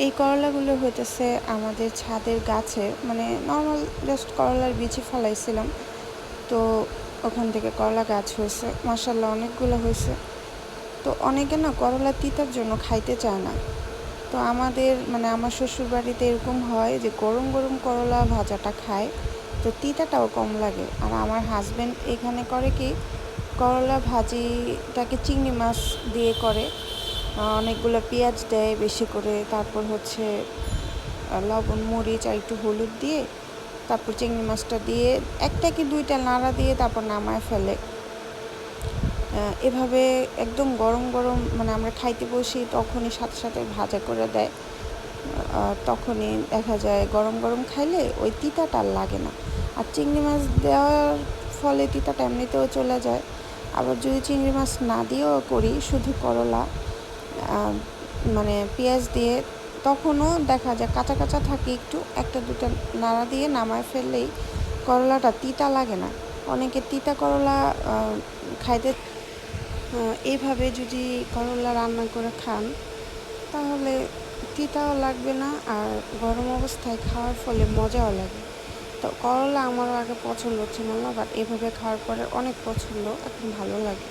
এই করলাগুলো হইতেছে আমাদের ছাদের গাছে, মানে নর্মাল জাস্ট করলার বীজই ফেলাইছিলাম, তো ওখান থেকে করলা গাছ হয়েছে, মাশাআল্লাহ অনেকগুলো হয়েছে। তো অনেকে না করলা তিতার জন্য খাইতে চায় না। তো আমাদের মানে আমার শ্বশুর বাড়িতে এরকম হয় যে গরম গরম করলা ভাজাটা খায়, তো তিতাটাও কম লাগে। আর আমার হাজব্যান্ড এখানে করে কি, করলা ভাজিটাকে চিংড়ি মাছ দিয়ে করে, অনেকগুলো পেঁয়াজ দেয় বেশি করে, তারপর হচ্ছে লবণ মরিচ আর একটু হলুদ দিয়ে, তারপর চিংড়ি মাছটা দিয়ে একটা কি দুইটা নাড়া দিয়ে তারপর নামায় ফেলে। এভাবে একদম গরম গরম মানে আমরা খাইতে বসি তখনই সাথে সাথে ভাজা করে দেয়। তখনই দেখা যায় গরম গরম খাইলে ওই তিতাটা আর লাগে না। আর চিংড়ি মাছ দেওয়ার ফলে তিতাটা এমনিতেও চলে যায়। আবার যদি চিংড়ি মাছ না দিয়েও করি, শুধু করলা মানে পেঁয়াজ দিয়ে, তখনও দেখা যায় কাঁচা কাঁচা থাকে একটু, একটা দুটো নাড়া দিয়ে নামায় ফেললেই করলাটা তিতা লাগে না। অনেকে তিতা করলা খাইতে, এইভাবে যদি করলা রান্না করে খান তাহলে তিতাও লাগবে না, আর গরম অবস্থায় খাওয়ার ফলে মজাও লাগে। তো করলা আমারও আগে পছন্দ ছিল না, বাট এভাবে খাওয়ার পরে অনেক পছন্দ, এখন ভালো লাগে।